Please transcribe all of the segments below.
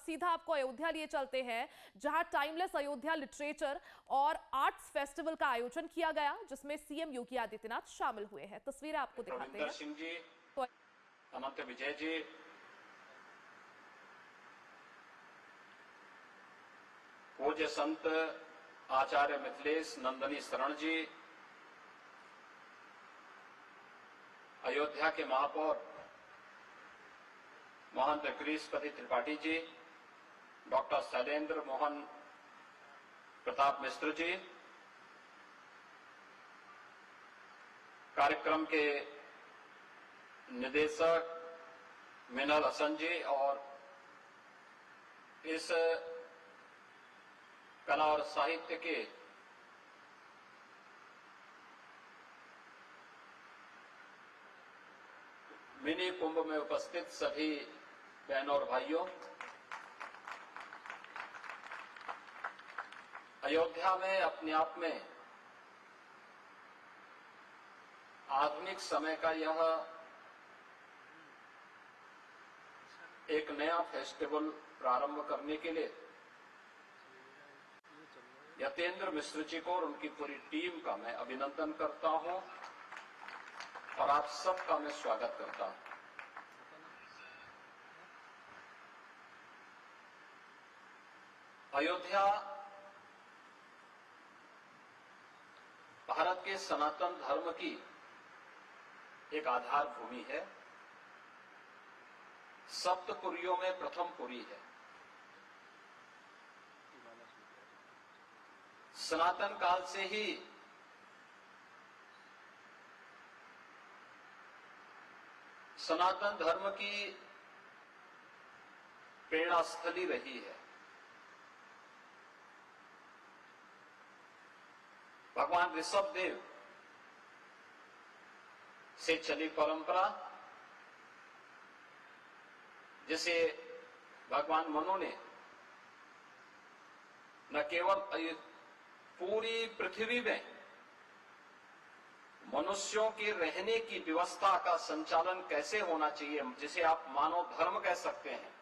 सीधा आपको अयोध्या लिए चलते हैं, जहां टाइमलेस अयोध्या लिटरेचर और आर्ट्स फेस्टिवल का आयोजन किया गया, जिसमें सीएम योगी आदित्यनाथ शामिल हुए हैं। तस्वीरें आपको दिखाते हैं। सिंह जी, अनंत विजय जी, पूज्य संत आचार्य मिथिलेश नंदनी शरण जी, अयोध्या के महापौर महंत गिरीशपति त्रिपाठी जी, डॉक्टर शैलेंद्र मोहन प्रताप मिश्र जी, कार्यक्रम के निदेशक मिनल हसन जी और इस कला और साहित्य के मिनी कुंभ में उपस्थित सभी बहनों और भाइयों, अयोध्या में अपने आप में आधुनिक समय का यह एक नया फेस्टिवल प्रारंभ करने के लिए यतेंद्र मिश्र जी को और उनकी पूरी टीम का मैं अभिनंदन करता हूं और आप सबका मैं स्वागत करता हूं। अयोध्या भारत के सनातन धर्म की एक आधार भूमि है, सप्तपुरियों में प्रथम पुरी है। सनातन काल से ही सनातन धर्म की प्रेरणा स्थली रही है। भगवान ऋषभदेव से चली परंपरा, जिसे भगवान मनु ने न केवल पूरी पृथ्वी में मनुष्यों के रहने की व्यवस्था का संचालन कैसे होना चाहिए, जिसे आप मानव धर्म कह सकते हैं,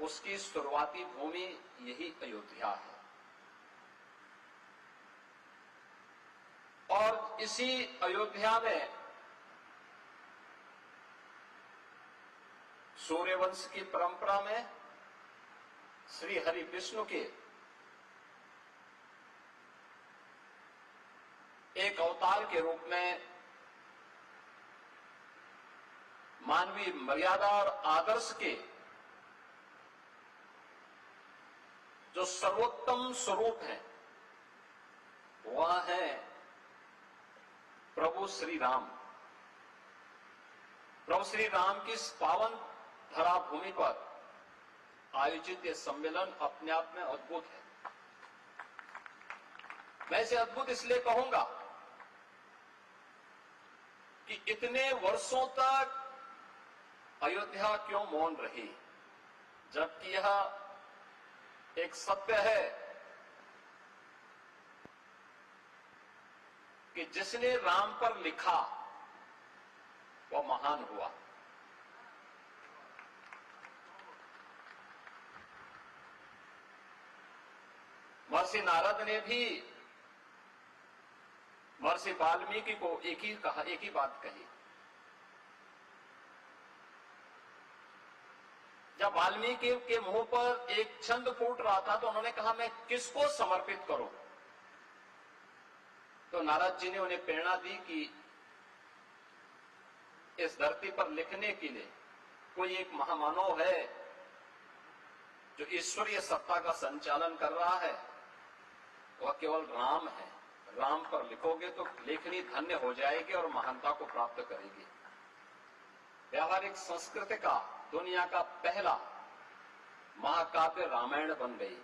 उसकी शुरुआती भूमि यही अयोध्या है। और इसी अयोध्या में सूर्यवंश की परंपरा में श्री हरि विष्णु के एक अवतार के रूप में मानवीय मर्यादा और आदर्श के जो सर्वोत्तम स्वरूप हैं, वह है प्रभु श्री राम। प्रभु श्री राम की इस पावन धरा भूमि पर आयोजित यह सम्मेलन अपने आप में अद्भुत है। मैं इसे अद्भुत इसलिए कहूंगा कि इतने वर्षों तक अयोध्या क्यों मौन रही, जबकि यह एक सत्य है कि जिसने राम पर लिखा वह महान हुआ। महर्षि नारद ने भी महर्षि वाल्मीकि को एक ही बात कही। जब वाल्मीकि के मुंह पर एक छंद फूट रहा था तो उन्होंने कहा, मैं किसको समर्पित करूं? तो नारद जी ने उन्हें प्रेरणा दी कि इस धरती पर लिखने के लिए कोई एक महामानव है जो ईश्वरीय सत्ता का संचालन कर रहा है, वह केवल राम है। राम पर लिखोगे तो लेखनी धन्य हो जाएगी और महानता को प्राप्त करेगी। व्यावहारिक संस्कृति का दुनिया का पहला महाकाव्य रामायण बन गई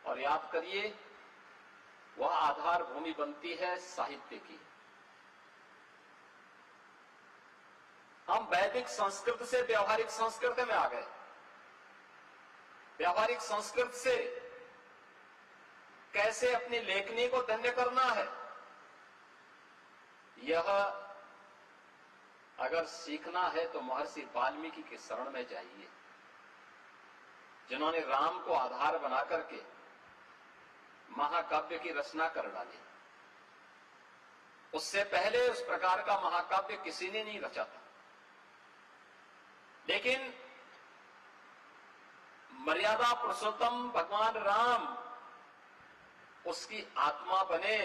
और याद करिए, वह आधार भूमि बनती है साहित्य की। हम वैदिक संस्कृत से व्यावहारिक संस्कृति में आ गए। व्यावहारिक संस्कृत से कैसे अपनी लेखनी को धन्य करना है, यह अगर सीखना है तो महर्षि वाल्मीकि के शरण में जाइए। जिन्होंने राम को आधार बना करके महाकाव्य की रचना कर डाली। उससे पहले उस प्रकार का महाकाव्य किसी ने नहीं रचा था। लेकिन मर्यादा पुरुषोत्तम भगवान राम उसकी आत्मा बने,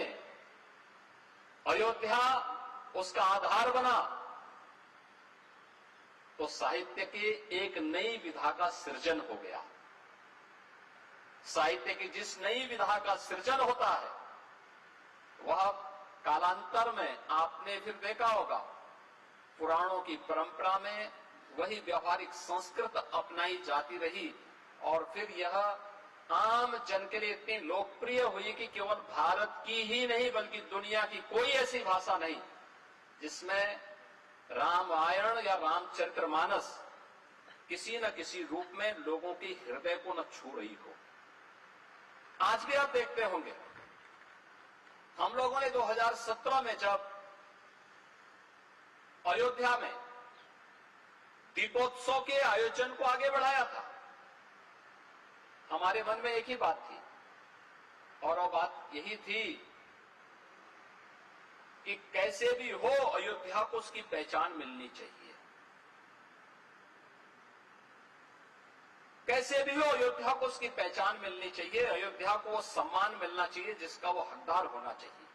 अयोध्या उसका आधार बना, तो साहित्य की एक नई विधा का सृजन हो गया। साहित्य की जिस नई विधा का सृजन होता है वह कालांतर में आपने फिर देखा होगा पुराणों की परंपरा में वही व्यवहारिक संस्कृत अपनाई जाती रही और फिर यह आम जन के लिए इतनी लोकप्रिय हुई कि केवल भारत की ही नहीं बल्कि दुनिया की कोई ऐसी भाषा नहीं जिसमें रामायण या रामचरितमानस किसी न किसी रूप में लोगों की हृदय को न छू रही हो। आज भी आप देखते होंगे, हम लोगों ने 2017 में जब अयोध्या में दीपोत्सव के आयोजन को आगे बढ़ाया था, हमारे मन में एक ही बात थी और वो बात यही थी कि कैसे भी हो अयोध्या को उसकी पहचान मिलनी चाहिए, कैसे भी हो अयोध्या को उसकी पहचान मिलनी चाहिए, अयोध्या को वो सम्मान मिलना चाहिए जिसका वो हकदार होना चाहिए।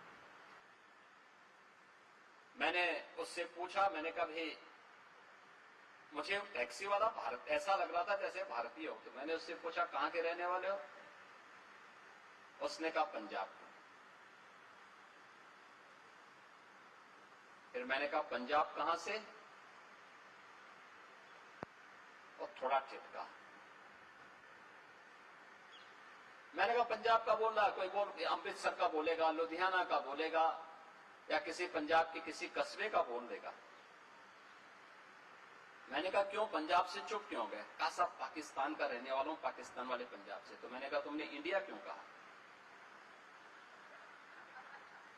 मैंने उससे पूछा, मैंने कहा भाई मुझे टैक्सी वाला भारत ऐसा लग रहा था जैसे भारतीय हो, तो मैंने उससे पूछा कहां के रहने वाले हो? उसने कहा पंजाब। फिर मैंने कहा पंजाब कहां से? और थोड़ा चिटका। मैंने कहा पंजाब का बोल रहा, कोई बोल अमृतसर का बोलेगा, लुधियाना का बोलेगा या किसी पंजाब के किसी कस्बे का बोल देगा। मैंने कहा क्यों पंजाब से चुप क्यों गए? कहा सब पाकिस्तान का रहने वालों, पाकिस्तान वाले पंजाब से। तो मैंने कहा तुमने इंडिया क्यों कहा?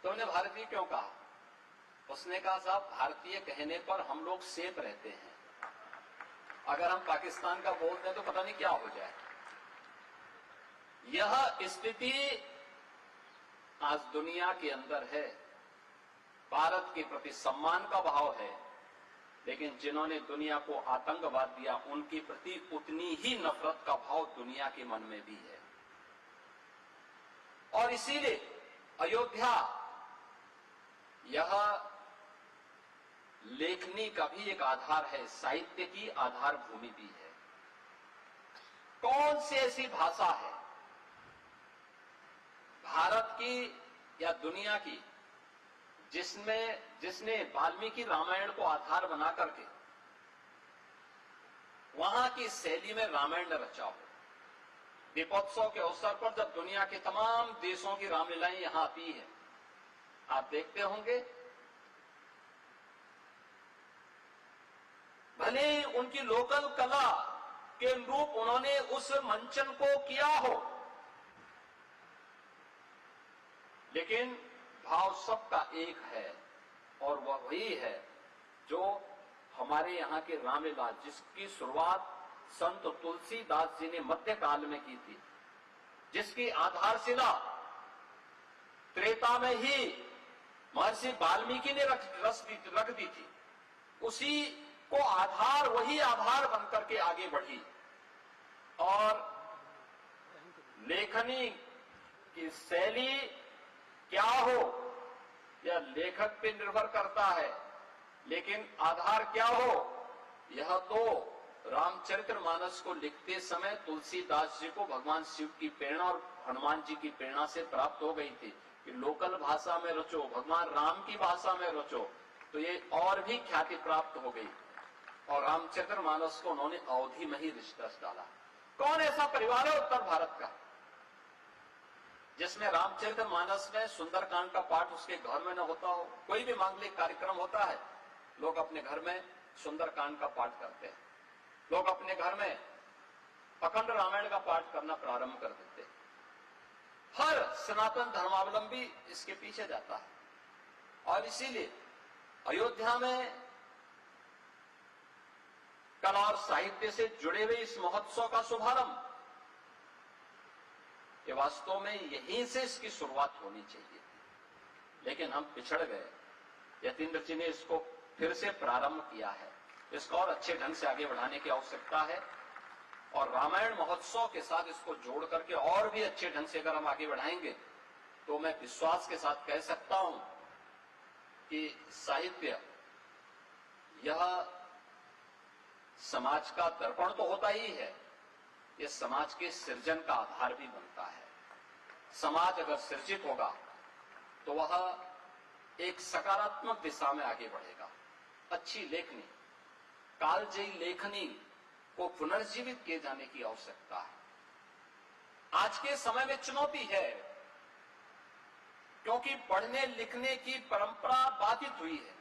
तुमने भारतीय क्यों कहा? उसने कहा साहब भारतीय कहने पर हम लोग सेफ रहते हैं, अगर हम पाकिस्तान का बोल दें तो पता नहीं क्या हो जाए। यह स्थिति आज दुनिया के अंदर है। भारत के प्रति सम्मान का भाव है, लेकिन जिन्होंने दुनिया को आतंकवाद दिया उनके प्रति उतनी ही नफरत का भाव दुनिया के मन में भी है। और इसीलिए अयोध्या यह लेखनी का भी एक आधार है, साहित्य की आधार भूमि भी है। कौन सी ऐसी भाषा है भारत की या दुनिया की जिसने वाल्मीकि रामायण को आधार बना करके वहां की शैली में रामायण ने रचा हो? दीपोत्सव के अवसर पर जब दुनिया के तमाम देशों की रामलीलाएं यहां आती है, आप देखते होंगे भले उनकी लोकल कला के अनुरूप उन्होंने उस मंचन को किया हो, लेकिन भाव सबका एक है और वह वही है जो हमारे यहाँ के रामलीला जिसकी शुरुआत संत तुलसीदास जी ने मध्यकाल में की थी, जिसकी आधारशिला त्रेता में ही महर्षि वाल्मीकि ने रख दी थी, उसी को आधार वही आधार बनकर के आगे बढ़ी। और लेखनी की शैली क्या हो यह लेखक पे निर्भर करता है, लेकिन आधार क्या हो यह तो रामचरितमानस को लिखते समय तुलसीदास जी को भगवान शिव की प्रेरणा और हनुमान जी की प्रेरणा से प्राप्त हो गई थी कि लोकल भाषा में रचो, भगवान राम की भाषा में रचो, तो ये और भी ख्याति प्राप्त हो गई। और रामचरितमानस को उन्होंने अवधि में ही रिश्ता डाला। कौन ऐसा परिवार है उत्तर भारत का जिसमें रामचरितमानस में सुंदरकांड का पाठ उसके घर में न होता हो? कोई भी मांगलिक कार्यक्रम होता है, लोग अपने घर में सुंदरकांड का पाठ करते हैं, लोग अपने घर में अखंड रामायण का पाठ करना प्रारंभ कर देते हैं। हर सनातन धर्मावलंबी इसके पीछे जाता है। और इसीलिए अयोध्या में कला और साहित्य से जुड़े हुए इस महोत्सव का शुभारंभ ये वास्तव में यहीं से इसकी शुरुआत होनी चाहिए, लेकिन हम पिछड़ गए। यतीन्द्र जी ने इसको फिर से प्रारंभ किया है, इसको और अच्छे ढंग से आगे बढ़ाने की आवश्यकता है और रामायण महोत्सव के साथ इसको जोड़ करके और भी अच्छे ढंग से अगर हम आगे बढ़ाएंगे तो मैं विश्वास के साथ कह सकता हूं कि साहित्य यह समाज का दर्पण तो होता ही है, यह समाज के सृजन का आधार भी बनता है। समाज अगर सृजित होगा तो वह एक सकारात्मक दिशा में आगे बढ़ेगा। अच्छी लेखनी, कालजयी लेखनी को पुनर्जीवित किए जाने की आवश्यकता है। आज के समय में चुनौती है क्योंकि पढ़ने लिखने की परंपरा बाधित हुई है।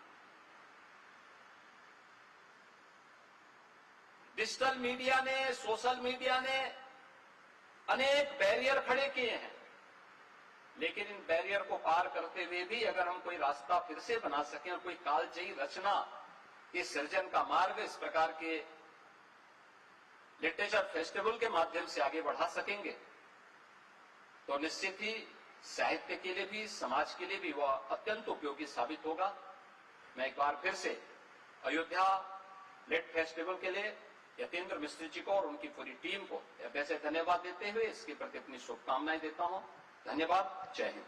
डिजिटल मीडिया ने, सोशल मीडिया ने अनेक बैरियर खड़े किए हैं, लेकिन इन बैरियर को पार करते हुए भी अगर हम कोई रास्ता फिर से बना सकें और कोई कालजयी रचना के सृजन का मार्ग इस प्रकार के लिटरेचर फेस्टिवल के माध्यम से आगे बढ़ा सकेंगे तो निश्चित ही साहित्य के लिए भी, समाज के लिए भी वह अत्यंत उपयोगी साबित होगा। मैं एक बार फिर से अयोध्या लिट फेस्टिवल के लिए यतीन्द्र मिश्र जी को और उनकी पूरी टीम को वैसे धन्यवाद देते हुए इसके प्रति अपनी शुभकामनाएं देता हूं। धन्यवाद। जय हिंद।